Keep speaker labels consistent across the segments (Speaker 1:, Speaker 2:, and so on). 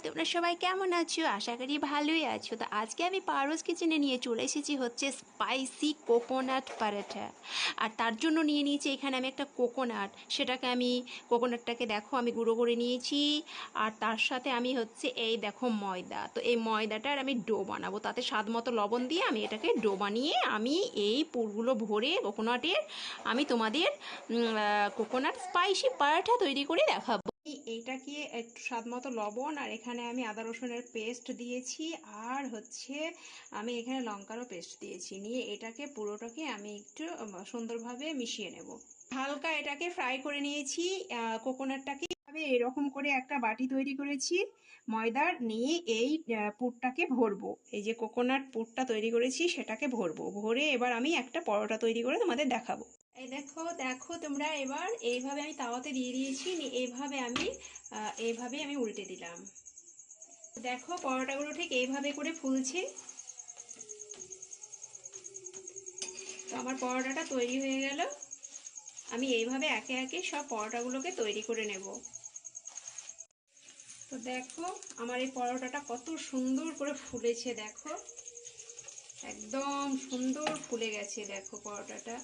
Speaker 1: তোমরা সবাই কেমন আছো? আশা করি ভালোই আছো। তো আজকে আমি পারোজ কিচেনে নিয়ে চলে এসেছি হচ্ছে স্পাইসি কোকোনাট পরোটা। আর তার জন্য নিয়ে নিয়েছি এখানে আমি একটা কোকোনাট, কোকোনাটটাকে দেখো আমি গুঁড়ো করে নিয়েছি। আর তার সাথে আমি হচ্ছে এই দেখো ময়দা, তো এই ময়দাটার আমি ডো বানাবো, তাতে স্বাদ মতো লবণ দিয়ে আমি এটাকে ডো বানিয়ে আমি এই পুরগুলো ভরে কোকোনাটের আমি তোমাদের কোকোনাট স্পাইসি পরোটা তৈরি করে দেখাবো। এইটাকে একটু স্বাদ মতো লবণ, আর এখানে আমি আদা রসুনের পেস্ট দিয়েছি, আর হচ্ছে আমি এখানে লঙ্কারও পেস্ট দিয়েছি, নিয়ে এটাকে পুরোটাকে আমি একটু সুন্দরভাবে মিশিয়ে নেব। হালকা এটাকে ফ্রাই করে নিয়েছি। কোকোনাটটাকে আমি এরকম করে একটা বাটি তৈরি করেছি ময়দার, নিয়ে এই পুরটাকে ভরবো। এই যে কোকোনাট পুরটা তৈরি করেছি সেটাকে ভরবো, ভরে এবার আমি একটা পরোটা তৈরি করে তোমাদের দেখাবো। এই দেখো দেখো তোমরা, এবার এইভাবে আমি তাওয়াতে দিয়ে দিয়েছি, এইভাবে আমি উল্টে দিলাম। দেখো পরোটাগুলো ঠিক এইভাবে করে ফুলছে। তো আমার পরোটাটা তৈরি হয়ে গেল। আমি এইভাবে একে একে সব পরোটাগুলোকে তৈরি করে নেব। তো দেখো আমার এই পরোটাটা কত সুন্দর করে ফুলেছে, দেখো একদম সুন্দর ফুলে গেছে দেখো পরোটাটা।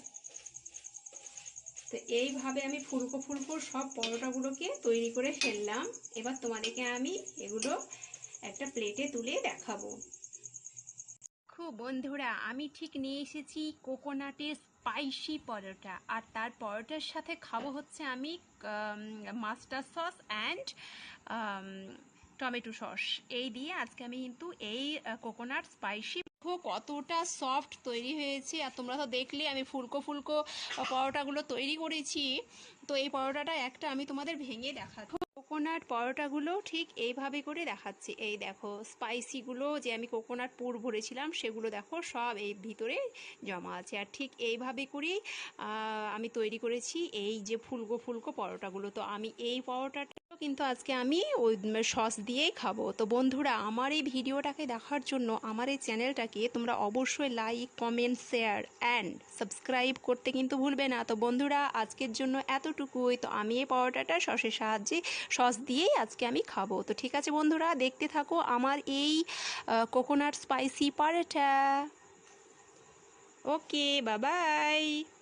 Speaker 1: তো এইভাবে আমি ফুলকো ফুলকো সব পরোটাগুলোকে তৈরি করে ফেললাম। এবার তোমাদেরকে আমি এগুলো একটা প্লেটে তুলে দেখাবো। দেখো বন্ধুরা, আমি ঠিক নিয়ে এসেছি কোকোনাটের স্পাইসি পরোটা, আর তার পরোটার সাথে খাবো হচ্ছে আমি mustard sauce and tomato sauce. এই দিয়ে আজকে আমি কিন্তু এই কোকোনাট স্পাইসি কতটা সফট তৈরি হয়েছে। আর তোমরা তো দেখলে আমি ফুলকো ফুলকো পরোটাগুলো তৈরি করেছি। তো এই পরোটাটা একটা আমি তোমাদের ভেঙে দেখাচ্ছি। কোকোনাট পরোটাগুলো ঠিক এইভাবে করে দেখাচ্ছি। এই দেখো স্পাইসিগুলো যে আমি কোকোনাট পুর ভরেছিলাম সেগুলো দেখো সব এই ভিতরে জমা আছে। আর ঠিক এইভাবে করেই আমি তৈরি করেছি এই যে ফুলকো ফুলকো পরোটাগুলো। তো আমি এই পরোটাটা কিন্তু আজকে আমি ওই সস দিয়েই খাবো। তো বন্ধুরা, আমার এই ভিডিওটাকে দেখার জন্য আমার এই চ্যানেলটাকে তোমরা অবশ্যই like, comment, share and subscribe করতে কিন্তু ভুলবে না। তো বন্ধুরা, আজকের জন্য এতটুকুই। তো আমি এই পরোটাটা সস দিয়েই আজকে আমি খাবো। তো ঠিক আছে বন্ধুরা, দেখতে থাকো আমার এই কোকোনাট স্পাইসি পরোটা। ওকে, বাই বাই।